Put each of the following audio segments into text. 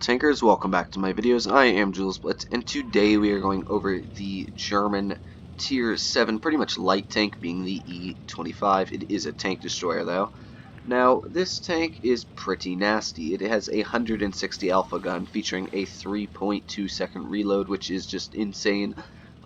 Tankers, welcome back to my videos. I am wot Blitz, and today we are going over the German Tier 7, pretty much light tank, being the E25. It is a tank destroyer though. Now, this tank is pretty nasty. It has a 160 alpha gun featuring a 3.2 second reload, which is just insane,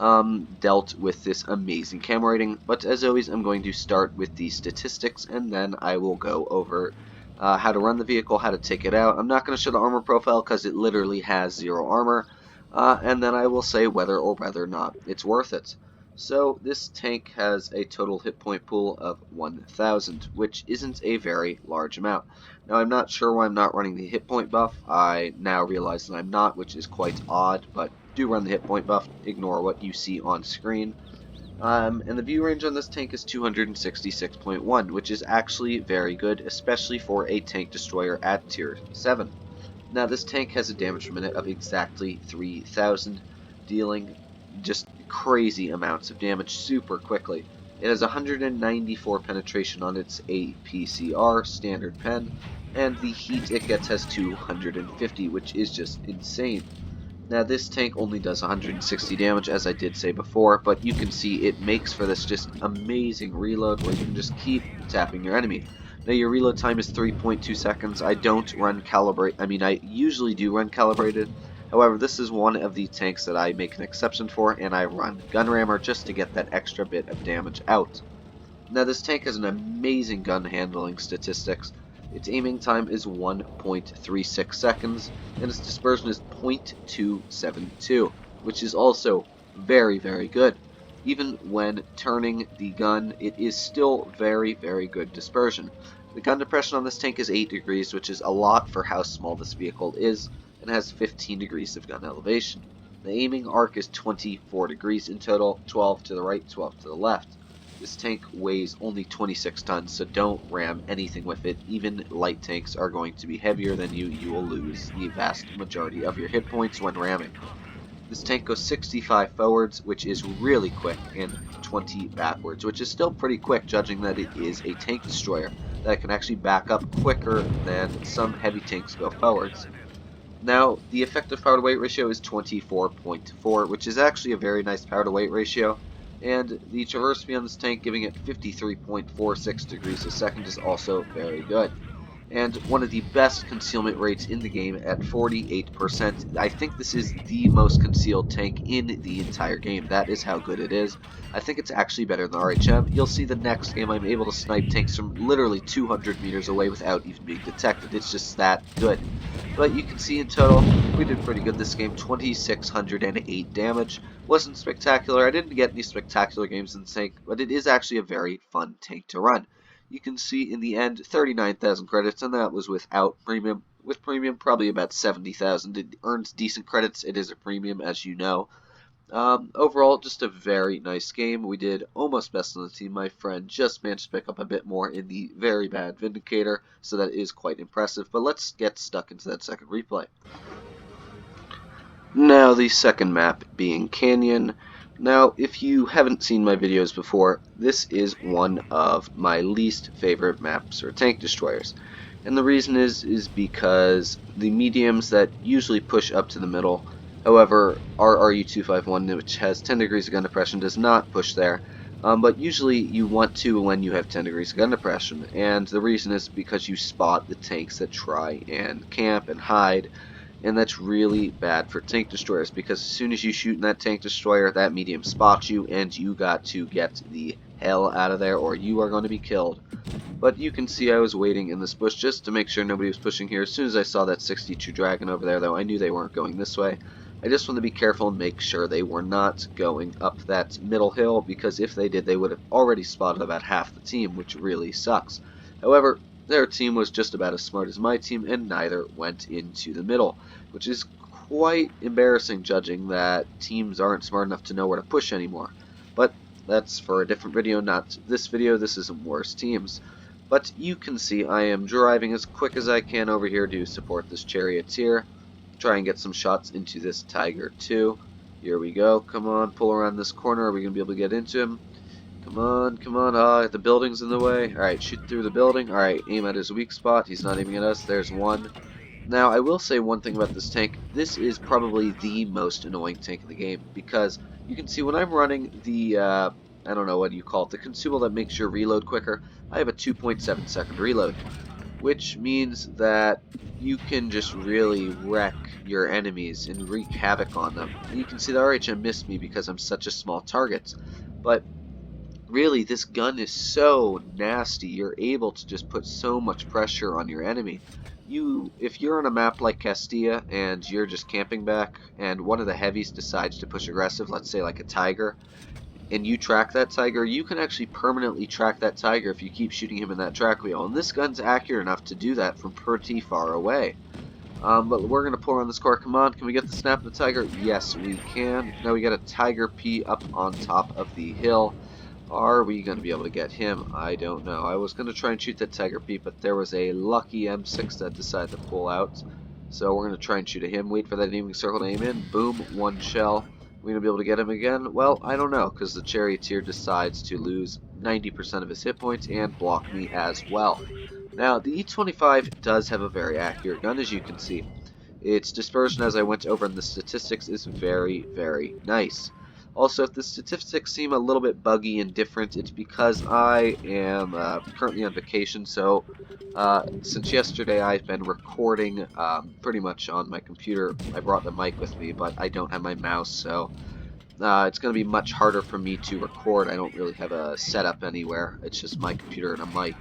dealt with this amazing cam rating. But as always, I'm going to start with the statistics, and then I will go over how to run the vehicle, how to take it out. I'm not going to show the armor profile because it literally has 0 armor, and then I will say whether or not it's worth it. So this tank has a total hit point pool of 1,000, which isn't a very large amount. Now I'm not sure why I'm not running the hit point buff. I now realize that I'm not, which is quite odd, but do run the hit point buff. Ignore what you see on screen. And the view range on this tank is 266.1, which is actually very good, especially for a tank destroyer at tier 7. Now this tank has a damage per minute of exactly 3,000, dealing just crazy amounts of damage super quickly. It has 194 penetration on its APCR standard pen, and the heat it gets has 250, which is just insane. Now this tank only does 160 damage, as I did say before, but you can see it makes for this just amazing reload where you can just keep tapping your enemy. Now your reload time is 3.2 seconds. I don't run I usually do run calibrated. However, this is one of the tanks that I make an exception for, and I run gun rammer just to get that extra bit of damage out. Now this tank has an amazing gun handling statistics. Its aiming time is 1.36 seconds, and its dispersion is 0.272, which is also very, very good. Even when turning the gun, it is still very, very good dispersion. The gun depression on this tank is 8 degrees, which is a lot for how small this vehicle is, and has 15 degrees of gun elevation. The aiming arc is 24 degrees in total, 12 to the right, 12 to the left. This tank weighs only 26 tons, so don't ram anything with it. Even light tanks are going to be heavier than you. You will lose the vast majority of your hit points when ramming. This tank goes 65 forwards, which is really quick, and 20 backwards, which is still pretty quick, judging that it is a tank destroyer that can actually back up quicker than some heavy tanks go forwards. Now, the effective power to weight ratio is 24.4, which is actually a very nice power to weight ratio, and the traverse speed on this tank, giving it 53.46 degrees a second, is also very good. And one of the best concealment rates in the game at 48%. I think this is the most concealed tank in the entire game. That is how good it is. I think it's actually better than RHM. You'll see the next game I'm able to snipe tanks from literally 200 meters away without even being detected. It's just that good. But you can see in total, we did pretty good this game. 2,608 damage. Wasn't spectacular. I didn't get any spectacular games in this tank, but it is actually a very fun tank to run. You can see in the end 39,000 credits, and that was without premium. With premium, probably about 70,000. It earns decent credits. It is a premium, as you know. Overall, just a very nice game. We did almost best on the team. My friend just managed to pick up a bit more in the very bad Vindicator, so that is quite impressive. But let's get stuck into that second replay. Now, the second map being Canyon. Now, if you haven't seen my videos before, this is one of my least favorite maps for tank destroyers. And the reason is because the mediums that usually push up to the middle, however, our E25, which has 10 degrees of gun depression, does not push there. But usually you want to when you have 10 degrees of gun depression, and the reason is because you spot the tanks that try and camp and hide. And that's really bad for tank destroyers, because as soon as you shoot in that tank destroyer, that medium spots you, and you got to get the hell out of there, or you are going to be killed. But you can see I was waiting in this bush just to make sure nobody was pushing here. As soon as I saw that 62 Dragon over there, though, I knew they weren't going this way. I just wanted to be careful and make sure they were not going up that middle hill, because if they did, they would have already spotted about half the team, which really sucks. However, their team was just about as smart as my team, and neither went into the middle, which is quite embarrassing, judging that teams aren't smart enough to know where to push anymore. But that's for a different video, not this video. This isn't worst teams. But you can see I am driving as quick as I can over here to support this Charioteer. Try and get some shots into this Tiger too. Here we go. Come on, pull around this corner. Are we going to be able to get into him? Come on, come on. Ah, the building's in the way. Alright, shoot through the building. Alright, aim at his weak spot. He's not aiming at us. There's one. Now, I will say one thing about this tank. This is probably the most annoying tank in the game, because you can see when I'm running the, I don't know what you call it, the consumable that makes your reload quicker, I have a 2.7 second reload, which means that you can just really wreck your enemies and wreak havoc on them. And you can see the RHM missed me because I'm such a small target, but really, this gun is so nasty. You're able to just put so much pressure on your enemy. If you're on a map like Castilla and you're just camping back, and one of the heavies decides to push aggressive, let's say like a tiger, and you track that tiger, you can actually permanently track that tiger if you keep shooting him in that track wheel. And this gun's accurate enough to do that from pretty far away. But we're going to pour on the score. Come on, can we get the snap of the tiger? Yes, we can. Now we got a tiger P up on top of the hill. Are we going to be able to get him? I don't know. I was going to try and shoot that Tiger Peep, but there was a lucky M6 that decided to pull out. So we're going to try and shoot at him. Wait for that aiming circle to aim in. Boom, one shell. We're going to be able to get him again? Well, I don't know, because the Charioteer decides to lose 90% of his hit points and block me as well. Now, the E25 does have a very accurate gun, as you can see. Its dispersion, as I went over in the statistics, is very, very nice. Also, if the statistics seem a little bit buggy and different, it's because I am currently on vacation, so since yesterday I've been recording pretty much on my computer. I brought the mic with me, but I don't have my mouse, so it's going to be much harder for me to record. I don't really have a setup anywhere. It's just my computer and a mic.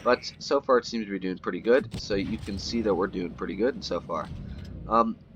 But so far it seems to be doing pretty good, so you can see that we're doing pretty good so far.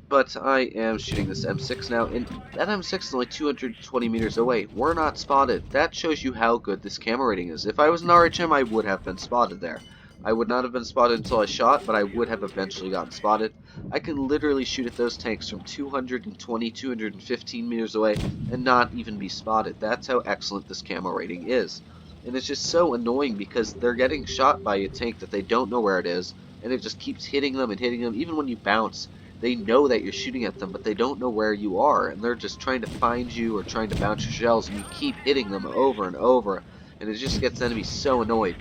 But I am shooting this M6 now, and that M6 is only 220 meters away. We're not spotted. That shows you how good this camera rating is. If I was an RHM, I would have been spotted there. I would not have been spotted until I shot, but I would have eventually gotten spotted. I can literally shoot at those tanks from 220, 215 meters away and not even be spotted. That's how excellent this camera rating is. And it's just so annoying because they're getting shot by a tank that they don't know where it is, and it just keeps hitting them and hitting them. Even when you bounce, they know that you're shooting at them, but they don't know where you are, and they're just trying to find you or trying to bounce your shells, and you keep hitting them over and over, and it just gets enemies so annoyed.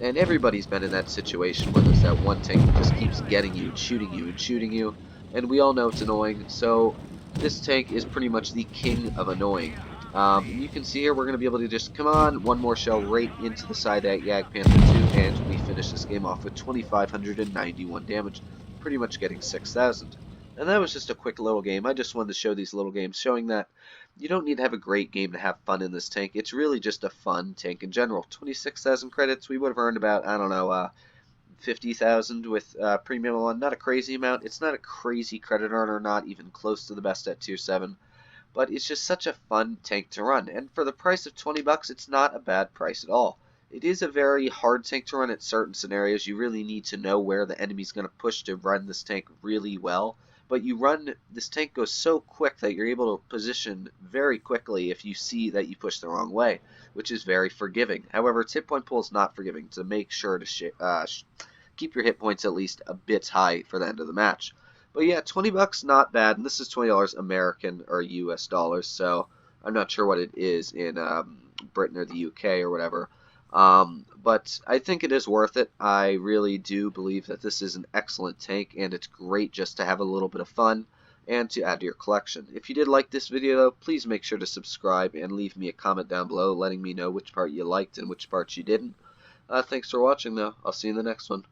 And everybody's been in that situation where there's that one tank that just keeps getting you and shooting you and shooting you, and we all know it's annoying, so this tank is pretty much the king of annoying. You can see here we're going to be able to just, come on, one more shell right into the side of that Yag Panther 2, and we finish this game off with 2,591 damage, pretty much getting 6,000. And that was just a quick little game. I just wanted to show these little games, showing that you don't need to have a great game to have fun in this tank. It's really just a fun tank in general. 26,000 credits, we would have earned about, I don't know, 50,000 with premium on. Not a crazy amount. It's not a crazy credit earner, not even close to the best at tier 7. But it's just such a fun tank to run, and for the price of 20 bucks, it's not a bad price at all. It is a very hard tank to run at certain scenarios. You really need to know where the enemy's going to push to run this tank really well. But this tank goes so quick that you're able to position very quickly if you see that you push the wrong way, which is very forgiving. However, its hit point pool is not forgiving, so make sure to keep your hit points at least a bit high for the end of the match. But yeah, 20 bucks, not bad, and this is $20 American or US dollars, so I'm not sure what it is in Britain or the UK or whatever. But I think it is worth it. I really do believe that this is an excellent tank, and it's great just to have a little bit of fun and to add to your collection. If you did like this video, though, please make sure to subscribe and leave me a comment down below letting me know which part you liked and which parts you didn't. Thanks for watching, though. I'll see you in the next one.